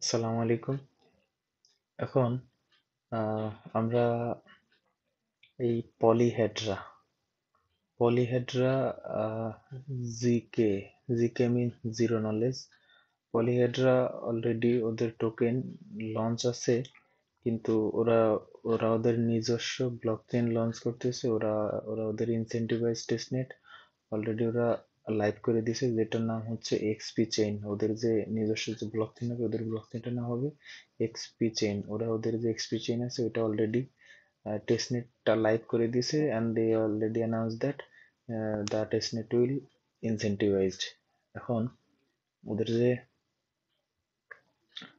আসসালামু আলাইকুম। এখন আমরা এই polyhedra polyhedra ZK ZK mean zero knowledge. Polyhedra already ওদের টোকেন লঞ্চ আছে, কিন্তু ওরা ওরা ওদের নিজস্ব ব্লকচেন লঞ্চ করতেছে। ওরা ওরা ওদের ইনসেন্টিভাইজ টেস্টনেট অলরেডি ওরা লাইভ করে দিছে, যেটার নাম হচ্ছে এক্সপি চেইন। ওদের যে নিজস্ব যে ব্লকচেন হবে, ওদের ব্লকচেনটার নাম হবে এক্সপি চেইন। ওরা ওদের যে এক্সপি চেইন আছে ওটা অলরেডি টেস্টনেটটা লাইভ করে দিছে, and they already announce that the testnet will incentivized. এখন ওদের যে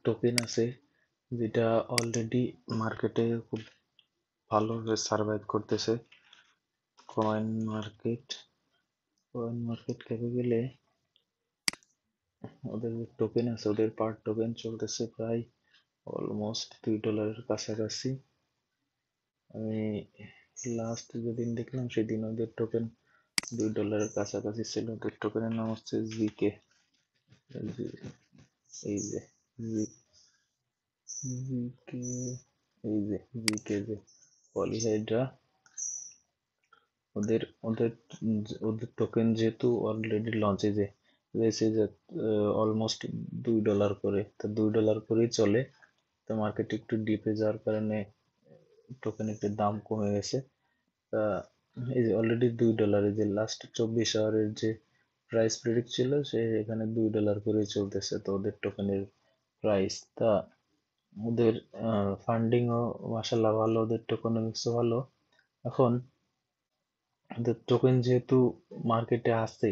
টোকেন আছে, যেটা অলরেডি মার্কেটে খুব ভালোভাবে সার্ভাইভ করতেছে। কয়েন মার্কেট কয়েন মার্কেট ক্যাপে গেলে ওদের যে টোকেন আছে, ওদের পার টোকেন চলতেছে প্রায় অলমোস্ট $2 কাছাকাছি। আমি লাস্ট যেদিন দেখলাম সেদিন ওদের টোকেন $2 কাছাকাছি ছিল। ওদের টোকেনের নাম হচ্ছে জিকে। এই যে জিকে, এই যে জিকে যে পলিহাইড্রা, ওদের ওদের ওদের টোকেন যেহেতু অলরেডি লঞ্চে যে রয়েছে, যে অলমোস্ট $2 করে, তো $2 করেই চলে। তো মার্কেট একটু ডিপে যাওয়ার কারণে টোকেন একটু দাম কমে গেছে। তা এই যে অলরেডি $2, এই যে লাস্ট 24 আওয়ারের যে প্রাইস প্রেডিক্ট ছিল, সে এখানে $2 করেই চলতেছে। তো ওদের টোকেনের প্রাইস, তা ওদের ফান্ডিংও মাশাল্লাহ ভালো, ওদের টোকেনমিক্সও ভালো। এখন ওদের টোকেন যেহেতু মার্কেটে আছে,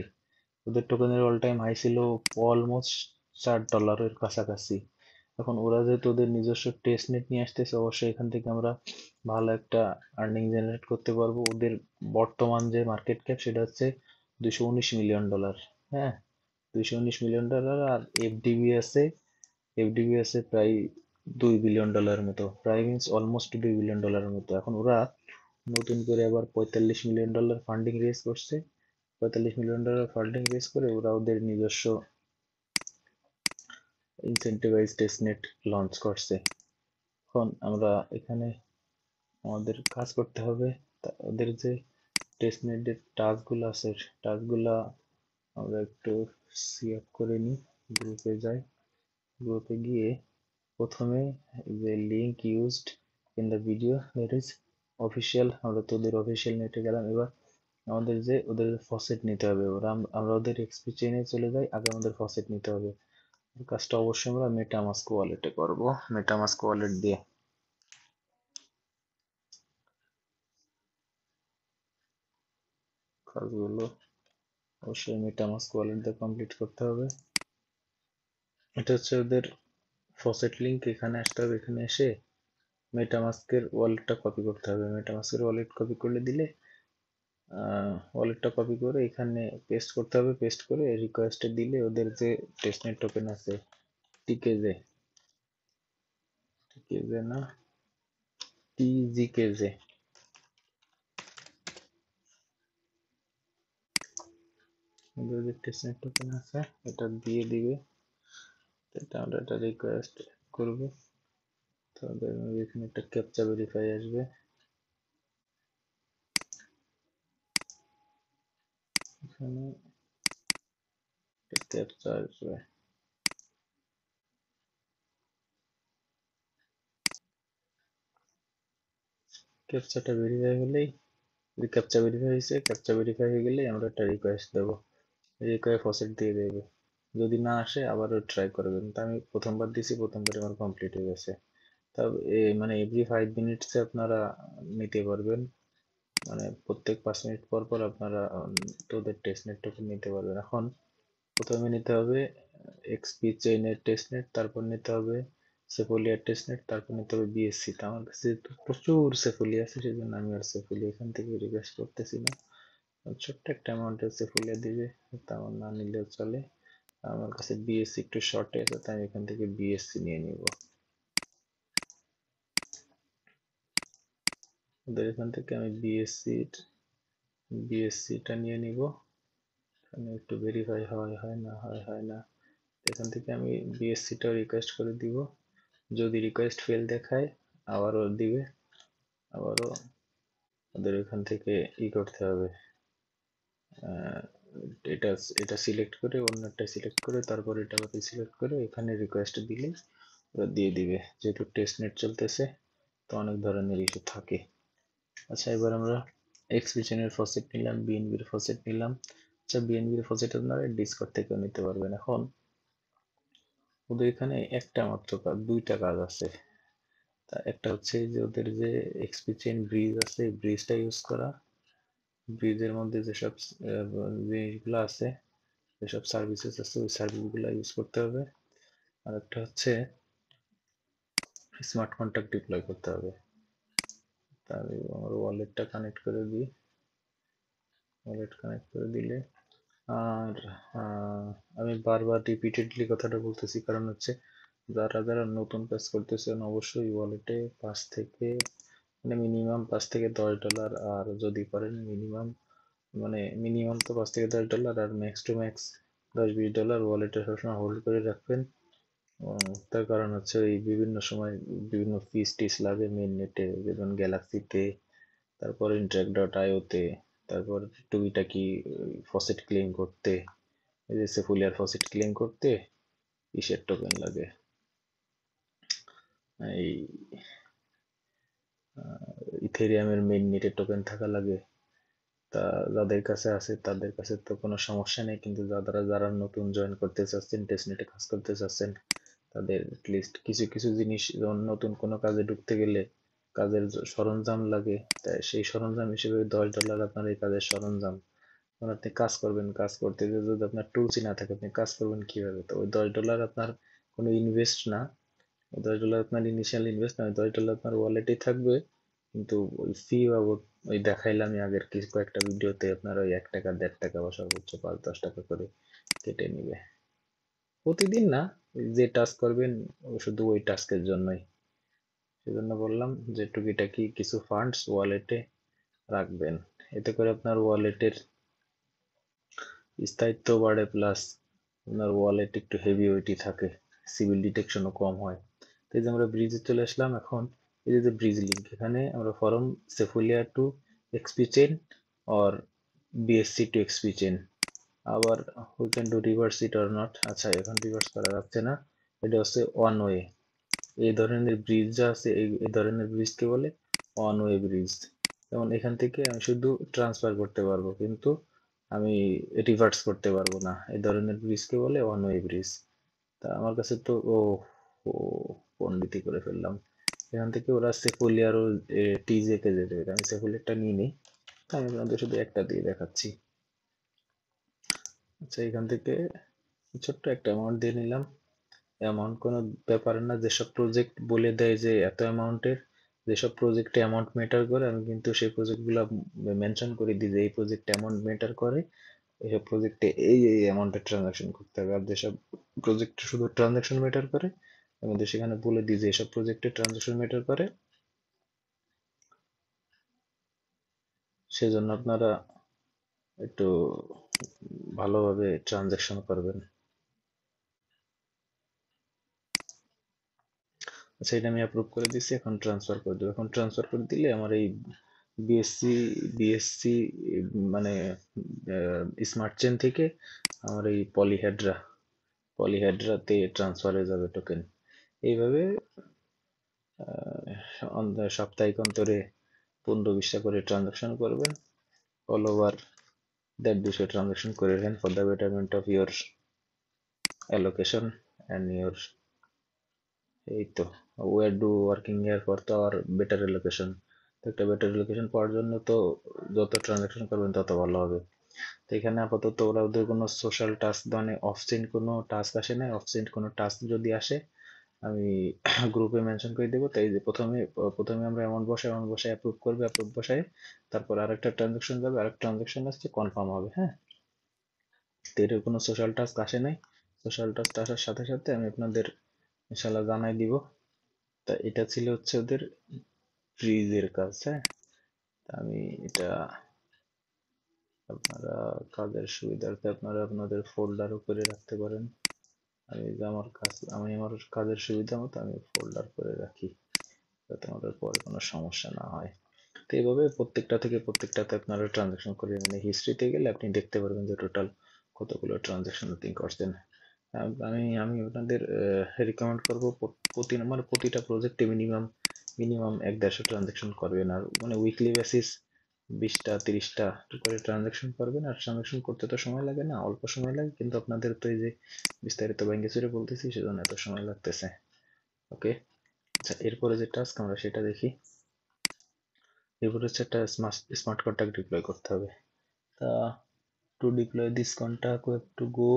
ওদের টোকেনের অল টাইম হাই ছিল অলমোস্ট $4 কাছাকাছি। এখন ওরা যেহেতু ওদের নিজস্ব টেস্ট নেট নিয়ে আসতেছে, অবশ্যই এখান থেকে আমরা ভালো একটা আর্নিং জেনারেট করতে পারবো। ওদের বর্তমান যে মার্কেট ক্যাপ সেটা হচ্ছে $219 মিলিয়ন। হ্যাঁ, $219 মিলিয়ন। আর এফডিবি আছে প্রায় $2 বিলিয়ন মতো, প্রায় মিনস অলমোস্ট $2 বিলিয়ন মতো। এখন ওরা নতুন করে আবার $45 মিলিয়ন ফান্ডিং রেজ করছে। $45 মিলিয়ন ফান্ডিং রেজ করে ওরা ওদের নিজস্ব ইনসেন্টিভাইজ টেস্টনেট লঞ্চ করছে। এখন আমরা এখানে আমাদের কাজ করতে হবে। ওদের যে টেস্টনেটের টাস্কগুলো আছে, টাস্কগুলা আমরা একটু সিলেক্ট করে নিই। গ্রুপে যাই, গ্রুপে গিয়ে প্রথমে যে link used in the video, that is official. আমরা তো ওদের অফিসিয়াল নেটে গেলাম। এবার আমাদের যে ওদের ফসেট নিতে হবে, ওরা আমরা ওদের এক্সপি চেইনে চলে যাই। আগে আমাদের ফসেট নিতে হবে। কাজটা অবশ্যই আমরা মেটামাস্ক ওয়ালেটে করব, মেটামাস্ক ওয়ালেট দিয়ে কাজগুলো অবশ্যই মেটামাস্ক ওয়ালেট দিয়ে কমপ্লিট করতে হবে। এটা হচ্ছে ওদের ফসেট লিঙ্ক। এখানে আসতে হবে, এখানে এসে মেটামাস্কের ওয়ালেটটা কপি করতে হবে। মেটামাস্কের ওয়ালেট কপি করলে দিলে ওয়ালেটটা কপি করে এখানে পেস্ট করতে হবে। পেস্ট করে রিকোয়েস্টে দিলে ওদের যে টেস্টনেট টোকেন আছে, টিকেজে টিকেজে না টিজিকেজে, ওদের যে টেস্টনেট টোকেন আছে এটা দিয়ে দিবে। এটা আমরা একটা রিকোয়েস্ট করব। তাদের এখানে একটা ক্যাপচা ভেরিফাই আসবে। এখানে ক্যাপচা আসবে। ক্যাপচাটা ভেরিফাই হলেই, ক্যাপচা ভেরিফাই হয়েছে, ক্যাপচা ভেরিফাই হয়ে গেলে আমরা একটা রিকোয়েস্ট দেবো। রিকোয়েস্ট ফসেট দিয়ে দেবে। যদি না আসে আবারও ট্রাই করবেন। তা আমি প্রথমবার দিছি, প্রথমবারে আমার কমপ্লিট হয়ে গেছে। তবে মানে এভরি 5 মিনিটসে আপনারা নিতে পারবেন। মানে প্রত্যেক 5 মিনিট পর পর আপনারা তোদের টেস্টনেট টোকেন নিতে পারবেন। এখন প্রথমে নিতে হবে এক্সপি চেইনের টেস্টনেট, তারপর নিতে হবে সেফোলিয়ার টেস্টনেট, তারপর নিতে হবে বিএসসি। তো আমার কাছে তো প্রচুর সেফোলিয়া আছে, সেই জন্য আমি আর সেফোলিয়া এখান থেকে রিকোয়েস্ট করতেছি না। ছোট্ট একটা অ্যামাউন্টের সেফোলিয়া দিবে, তেমন না নিলেও চলে। আমার কাছে বিএসসি একটু শর্টে আছে, তাই আমি এখান থেকে বিএসসি নিয়ে নিব। ওদের এখান থেকে আমি বিএসসিটা নিয়ে নিব। এখানে একটু ভেরিফাই হয় হয় না, হয় হয় না, এখান থেকে আমি বিএসসিটাও রিকোয়েস্ট করে দিব, যদি রিকোয়েস্ট ফেল দেখায় আবারও দিবে, আবারও ওদের এখান থেকে করতে হবে, এটা এটা সিলেক্ট করে অন্যটা সিলেক্ট করে তারপর এটা সিলেক্ট করে এখানে রিকোয়েস্ট দিলে ওরা দিয়ে দিবে। যেহেতু টেস্ট নেট চলতেছে তো অনেক ধরনের ইস্যু থাকে। আচ্ছা, এবার আমরা এক্সপ্রেশনের ফসেট নিলাম, বিএনবির ফসেট নিলাম। আচ্ছা, বিএনবির ফসেট আপনারা ডিসকর্ড থেকেও নিতে পারবেন। এখন ওদের এখানে একটা মাত্র কাজ, দুইটা কাজ আছে। তা একটা হচ্ছে যে ওদের যে এক্সপ্রেশন ব্রিজ আছে, ব্রিজটা ইউজ করা, ব্রিজের মধ্যে যেসব জিনিসগুলো আছে, যেসব সার্ভিসেস আছে ওই সার্ভিসগুলো ইউজ করতে হবে। আর একটা হচ্ছে স্মার্ট কন্ট্রাক্ট ডিপ্লয় করতে হবে। তাহলে আমার ওয়ালেটটা কানেক্ট করে দিই, ওয়ালেট কানেক্ট করে দিলে। আর আমি বারবার রিপিটেডলি কথাটা বলতেছি, কারণ হচ্ছে যারা যারা নতুন কাজ করতেছেন অবশ্যই ওয়ালেটে 5 থেকে মানে মিনিমাম $5 থেকে $10, আর যদি পারেন মিনিমাম মানে মিনিমাম তো $5 থেকে $10 আর ম্যাক্স টু ম্যাক্স $10-20 ওয়ালেটে সবসময় হোল্ড করে রাখবেন। তার কারণ হচ্ছে এই বিভিন্ন সময় বিভিন্ন ফিস টিস লাগে মেন নেটে, যেমন গ্যালাক্সিতে, তারপর interact.io-তে, তারপর টুকিটাকি ফসেট ক্লেম করতে, এই যে সেফুলিয়ার ফসেট ক্লেম করতে ইসের টোকেন লাগে, এই ইথেরিয়ামের মেইন নেটের টোকেন থাকা লাগে। তা যাদের কাছে আছে তাদের কাছে তো কোনো সমস্যা নেই, কিন্তু যারা যারা নতুন জয়েন করতে চাচ্ছেন, টেস্টনেটে কাজ করতে চাচ্ছেন, তাদের লিস্ট কিছু কিছু জিনিস, যেমন নতুন কোনো কাজে ঢুকতে গেলে কাজের সরঞ্জাম লাগে, তাই সেই সরঞ্জাম হিসেবে $10 আপনার এই কাজের সরঞ্জাম। যখন আপনি কাজ করবেন, কাজ করতে গিয়ে যদি আপনার টুলসই না থাকে আপনি কাজ করবেন কিভাবে? তো ওই $10 আপনার কোনো ইনভেস্ট না, ওই $10 আপনার ইনিশিয়াল ইনভেস্ট না, ওই $10 আপনার ওয়ালেটেই থাকবে। কিন্তু ওই ফি বাবদ ওই দেখাইলাম আমি আগের কিছু কয়েকটা ভিডিওতে, আপনার ওই $1, $1.5 বা সর্বোচ্চ $5-10 করে কেটে নিবে প্রতিদিন না, ওই যে টাস্ক করবেন শুধু ওই টাস্কের জন্যই। সেজন্য বললাম যে টুকিটাকি কিছু ফান্ডস ওয়ালেটে রাখবেন, এতে করে আপনার ওয়ালেটের স্থায়িত্ব বাড়ে, প্লাস আপনার ওয়ালেট একটু হেভি ওয়েটি থাকে, সিভিল ডিটেকশনও কম হয়। তো এই যে আমরা ব্রিজে চলে আসলাম। এখন এই যে ব্রিজ লিঙ্ক, এখানে আমরা from Sepolia to XP chain or BSC to XP chain, আবার we can do reverse it or not. আচ্ছা, এখন রিভার্স করা যাচ্ছে না, এটা হচ্ছে ওয়ান ওয়ে। এই ধরনের ব্রিজ যা আছে এই ধরনের ব্রিজকে বলে ওয়ান ওয়ে ব্রিজ। যেমন এখান থেকে আমি শুধু ট্রান্সফার করতে পারবো, কিন্তু আমি রিভার্স করতে পারবো না, এই ধরনের ব্রিজকে বলে ওয়ান ওয়ে ব্রিজ। তা আমার কাছে তো ও পন্ডিতি করে ফেললাম। এখান থেকে ওরা সেফুলিয়ার ও টিজে কে যেতে হবে, আমি সেফুলিয়ারটা নিয়ে নিই, আমি আপনাদের শুধু একটা দিয়ে দেখাচ্ছি। আচ্ছা, এখান থেকে ছোট্ট একটা অ্যামাউন্ট দিয়ে নিলাম। অ্যামাউন্ট কোনো ব্যাপার না, যেসব প্রজেক্ট বলে দেয় যে এত অ্যামাউন্টের, যেসব প্রজেক্টে অ্যামাউন্ট ম্যাটার করে আমি কিন্তু সেই প্রজেক্টগুলো মেনশন করে দিই যে এই প্রজেক্টে অ্যামাউন্ট ম্যাটার করে, এইসব প্রজেক্টে এই অ্যামাউন্টের ট্রানজাকশন করতে হবে। আর যেসব প্রজেক্টে শুধু ট্রানজাকশন ম্যাটার করে আমি তো সেখানে বলে দিই যে এসব প্রজেক্টে ট্রানজাকশন ম্যাটার করে, সেজন্য আপনারা একটু ভালোভাবে ট্রানজাকশন করবেন। আচ্ছা, এটা আমি অ্যাপ্রুভ করে দিচ্ছি, এখন ট্রান্সফার করে দেবো। এখন ট্রান্সফার করে দিলে আমার এই বিএসসি বিএসসি মানে স্মার্ট চেন থেকে আমার এই পলিহেড্রাতে ট্রান্সফার হয়ে যাবে টোকেন। এইভাবে সাপ্তাহিক অন্তরে 15-20টা করে ট্রানজাকশন করবেন, অল ওভার 1.5-200 ট্রানজাকশন করে রাখেন for the betterment of your allocation and your, এই তো we are do working here for তো আর বেটার অ্যালোকেশন। তো একটা বেটার অ্যালোকেশন পাওয়ার জন্য তো যত ট্রানজাকশন করবেন তত ভালো হবে। তো এখানে আপাতত ওরা ওদের কোনো সোশ্যাল টাস্ক মানে অফসেন্ট কোনো টাস্ক আসে না, অফসেন্ট কোনো টাস্ক যদি আসে আমি গ্রুপে মেনশন করে দেবো। তাই যে প্রথমে আমরা অ্যামাউন্ট বসায় অ্যাপ্রুভ করবে, অ্যাপ্রুভ বসায় তারপর আরেকটা ট্রানজাকশন যাবে, আরেকটা ট্রানজাকশন আসছে কনফার্ম হবে। হ্যাঁ, তো এটার কোনো সোশ্যাল টাস্ক আসে নাই, সোশ্যাল টাস্ক আসার সাথে সাথে আমি আপনাদের ইনশাল্লাহ জানাই দিব। তা এটা ছিল হচ্ছে ওদের ব্রিজের কাজ। হ্যাঁ, তা আমি এটা আপনারা কাজের সুবিধার্থে আপনারা আপনাদের ফোল্ডারও করে রাখতে পারেন। আমি আমার কাজের সুবিধা মতো আমি ফোল্ডার করে রাখি, যাতে আমাদের পরে কোনো সমস্যা না হয়। তো এইভাবে প্রত্যেকটাতে আপনারা ট্রানজাকশন করে, মানে হিস্ট্রিতে গেলে আপনি দেখতে পারবেন যে টোটাল কতগুলো ট্রানজাকশন আপনি করছেন। আমি আমি আপনাদের রিকমেন্ড করবো প্রতিটা প্রজেক্টে মিনিমাম মিনিমাম 1-150 ট্রানজাকশন করবেন, আর মানে উইকলি বেসিস 20টা 30টা করে ট্রানজাকশন করবেন। আর ট্রানজাকশন করতে তো সময় লাগে না, অল্প সময় লাগে, কিন্তু আপনাদের তো এই যে বিস্তারিত ব্যাংকে চুরে বলতেছি সেজন্য এত সময় লাগতেছে। ওকে, আচ্ছা এরপরে যে টাস্ক আমরা সেটা দেখি। এরপরে হচ্ছে একটা স্মার্ট কন্ট্রাক্ট ডিপ্লয় করতে হবে। তা to deploy this contract we have to go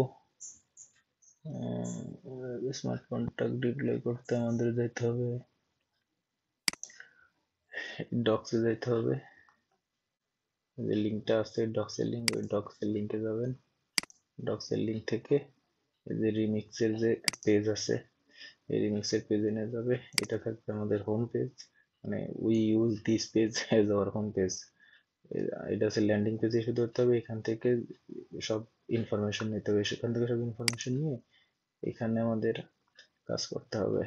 smart contract deploy করতে আমাদের যেতে হবে ডক্সে যেতে হবে। যে লিঙ্কটা আছে ডক্সের লিঙ্ক, ওই ডক্সের লিঙ্কে যাবেন। ডক্সের লিঙ্ক থেকে এই যে রিমিক্সের যে পেজ আছে, এই রিমিক্সের পেজে নিয়ে যাবে। এটা থাকবে আমাদের হোম পেজ, মানে we use this page as our home page. এটা হচ্ছে ল্যান্ডিং পেজে এসে ধরতে হবে। এখান থেকে সব ইনফরমেশন নিতে হবে, সেখান থেকে সব ইনফরমেশন নিয়ে এখানে আমাদের কাজ করতে হবে।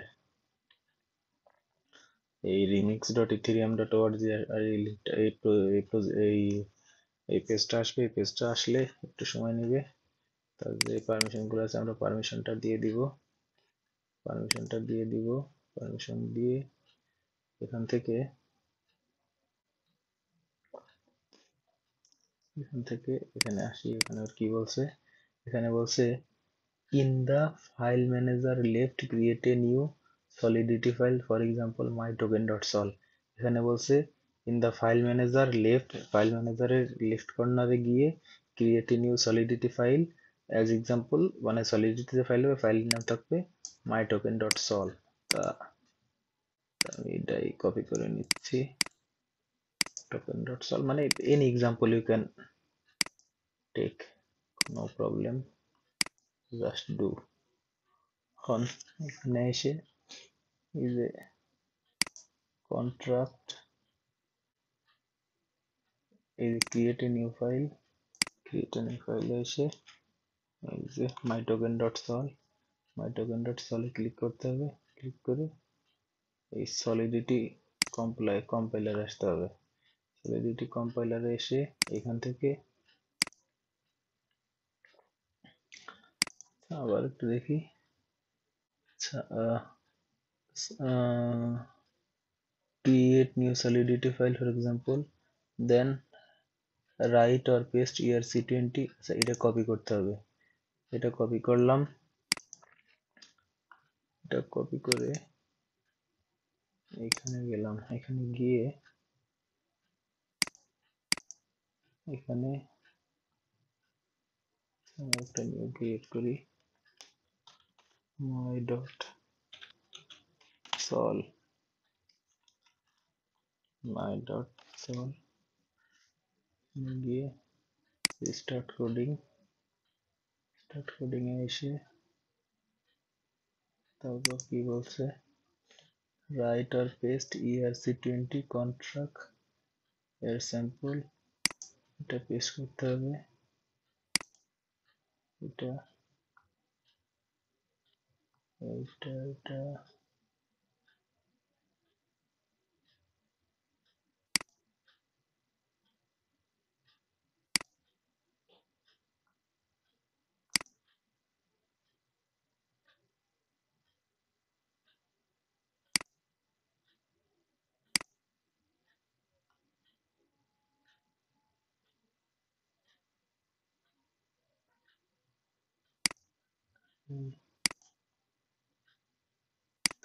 এই remix.ethereum.org আর এই লিঙ্কটা এই পেজটা আসবে। এই পেজটা আসলে একটু সময় নেবে। তার যে পারমিশন গুলো আছে আমরা পারমিশনটা দিয়ে দিব। পারমিশন দিয়ে এখান থেকে এখানে আসি। এখানে আর কি বলছে, এখানে বলছে in the file manager left create a new solidity file, for example mytoken.sol। এখানে বলছে in the file manager file ম্যানেজারের লেফট কর্নারে গিয়ে create a new solidity file as example, মানে solidity যে ফাইল হবে ফাইলের নাম থাকবে mytoken.sol। তা আমি এটাই কপি করে নিচ্ছি। token.sol মানে any example you can take, no problem, just do। এখন এখানে এসে এই যে কন্ট্রাক্ট, এই যে ক্রিয়েট এ নিউ ফাইল, ফাইলে এসে এই যে mytoken.sol এ ক্লিক করতে হবে। ক্লিক করে এই সলিডিটি কম্পাইলার আসতে হবে। সলিডিটি কম্পাইলারে এসে এখান থেকে আবার একটু দেখি। আচ্ছা, create new solidity file for example, then write or paste ERC20। আচ্ছা এটা কপি করতে হবে। এটা কপি করলাম। এটা কপি করে এখানে গেলাম। এখানে গিয়ে এখানে একটা নিউ ক্রিয়েট করি, my.sol গিয়ে স্টার্ট কোডিং এ এসে তারপর কি বলছে রাইট আর পেস্ট ERC20 কন্ট্রাক্ট এর স্যাম্পল, এটা পেস্ট করতে হবে। এটা এটা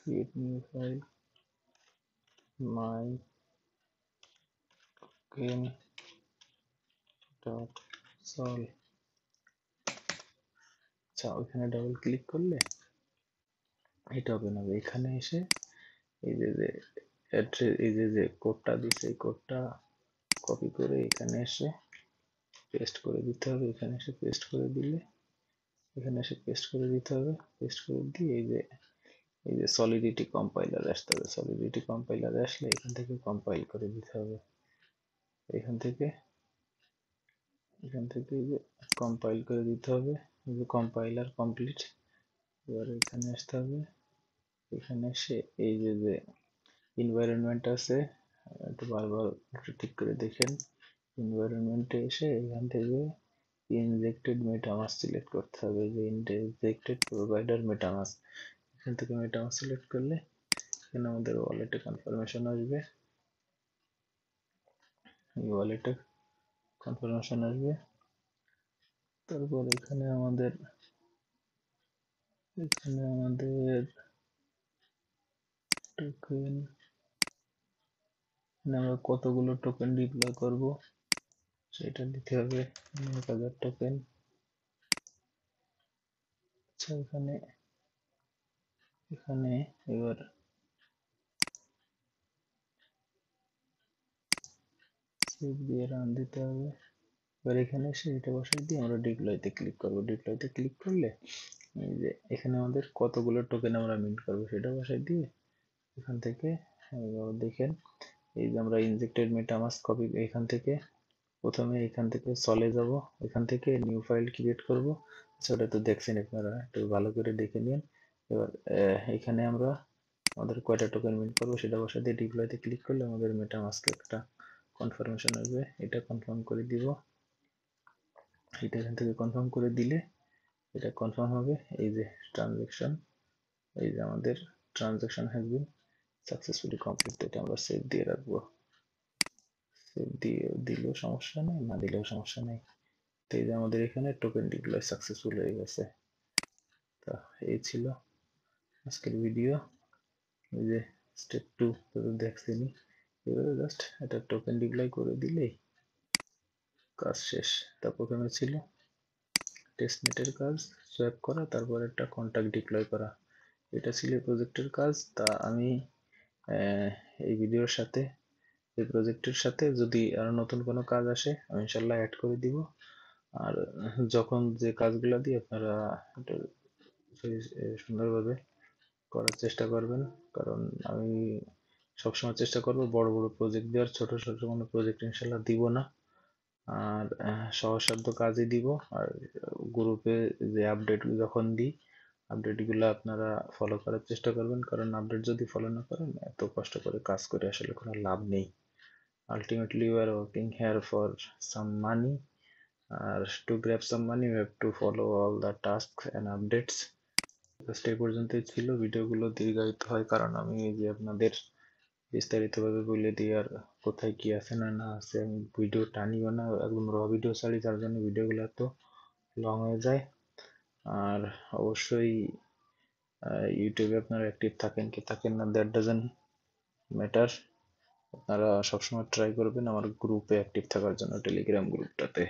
create new file mytoken.sol। আচ্ছা ওইখানে ডাবল ক্লিক করলে এটা হবে না। এখানে এসে এই যে এই যে কোডটা দিছে এই কোডটা কপি করে এখানে এসে পেস্ট করে দিতে হবে। এখানে এসে পেস্ট করে দিলে এখানে এসে পেস্ট করে দিতে হবে। পেস্ট করে দিয়ে এই যে সলিডিটি কম্পাইলার আসতে হবে। সলিডিটি কম্পাইলার আসলে এখান থেকে কম্পাইল করে দিতে হবে। এখান থেকে এই যে কম্পাইল করে দিতে হবে। এই যে কম্পাইলার কমপ্লিট, এবার এখানে আসতে হবে। এখানে এসে এই যে যে এনভায়রনমেন্ট আছে, একটু বারবার একটু ঠিক করে দেখেন। এনভায়রনমেন্টে এসে এখান থেকে ইনজেক্টেড মেটামাস্ক সিলেক্ট করতে হবে, যে ইনজেক্টেড প্রোভাইডার মেটামাস্ক। এখান থেকে মেটামাস্ক সিলেক্ট করলে এখানে আমাদের ওয়ালেটে কনফার্মেশন আসবে, এই ওয়ালেটে কনফার্মেশন আসবে। তারপর এখানে আমাদের টোকেন, আমরা কতগুলো টোকেন ডিপ্লয় করব সেটা দিতে হবে, 1000 টোকেন। আচ্ছা, এখানে এবার সেভ দিয়ে রান দিতে হবে। এবার এখানে এসে এটা বসাই দিয়ে আমরা ডিপ্লয়তে ক্লিক করব। ডিপ্লয়তে ক্লিক করলে এই যে এখানে আমাদের কতগুলো টোকেন আমরা মিন্ট করব সেটা বসাই দিয়ে এখান থেকে দেখেন, এই যে আমরা ইনজেক্টেড মেটামাস্ক কপি, এখান থেকে প্রথমে এখান থেকে চলে যাব, এখান থেকে নিউ ফাইল ক্রিয়েট করব। সেটা তো দেখছেন আপনারা, একটু ভালো করে দেখে নিন। এবার এখানে আমরা আমাদের কয়টা টোকেন মিন্ট করবো সেটা বসে দিয়ে ডিপ্লয়তে ক্লিক করলে আমাদের মেটামাস্কে একটা কনফার্মেশন আসবে, এটা কনফার্ম করে দিব। এটা এখান থেকে কনফার্ম করে দিলে এটা কনফার্ম হবে। এই যে ট্রানজ্যাকশন, এই যে আমাদের transaction has been successfully complete. এটা আমরা সেভ দিয়ে রাখবো। সেভ দিয়ে দিলেও সমস্যা নেই, না দিলেও সমস্যা নেই। তো এই যে আমাদের এখানে টোকেন ডিপ্লয় সাকসেসফুল হয়ে গেছে। তো এই ছিল আজকের ভিডিও। এই যে স্টেপ 2 তো দেখছেনই, এবারে জাস্ট এটা টোকেন ডিপ্লয় করে দিলেই কাজ শেষ। তা প্রথমে ছিল টেস্টনেটের কাজ, সোয়াপ করা, তারপর একটা কন্টাক্ট ডিপ্লয় করা, এটা ছিল প্রজেক্টের কাজ। তা আমি এই ভিডিওর সাথে, এই প্রজেক্টের সাথে যদি আরো নতুন কোনো কাজ আসে আমি ইনশাল্লাহ অ্যাড করে দিব। আর যখন যে কাজগুলো দিই আপনারা একটু সুন্দরভাবে করার চেষ্টা করবেন, কারণ আমি সবসময় চেষ্টা করব বড় বড় প্রজেক্ট দেওয়ার, ছোট ছোট কোনো প্রজেক্ট ইনশাল্লাহ দিব না। আর সহজসাধ্য কাজই দিব। আর গ্রুপে যে আপডেট যখন দিই, আপডেটগুলো আপনারা ফলো করার চেষ্টা করবেন, কারণ আপডেট যদি ফলো না করেন এত কষ্ট করে কাজ করে আসলে কোনো লাভ নেই। Ultimately you are working here for some money, আর to grab some money you have to follow all the task and updates. এই পর্যন্তই ছিল। ভিডিওগুলো দীর্ঘায়িত হয় কারণ আমি এই যে আপনাদের বিস্তারিতভাবে বলে দিই, আর কোথায় কি আছে না না আছে আমি ভিডিও টানিও না, একদম র ভিডিও ছাড়ি, যার জন্য ভিডিওগুলো এত লং হয়ে যায়। আর অবশ্যই ইউটিউবে আপনারা অ্যাক্টিভ থাকেন কি থাকেন না, দ্যাট ডাজন্ট ম্যাটার। আপনারা সবসময় ট্রাই করবেন আমার গ্রুপে অ্যাক্টিভ থাকার জন্য, টেলিগ্রাম গ্রুপটাতে।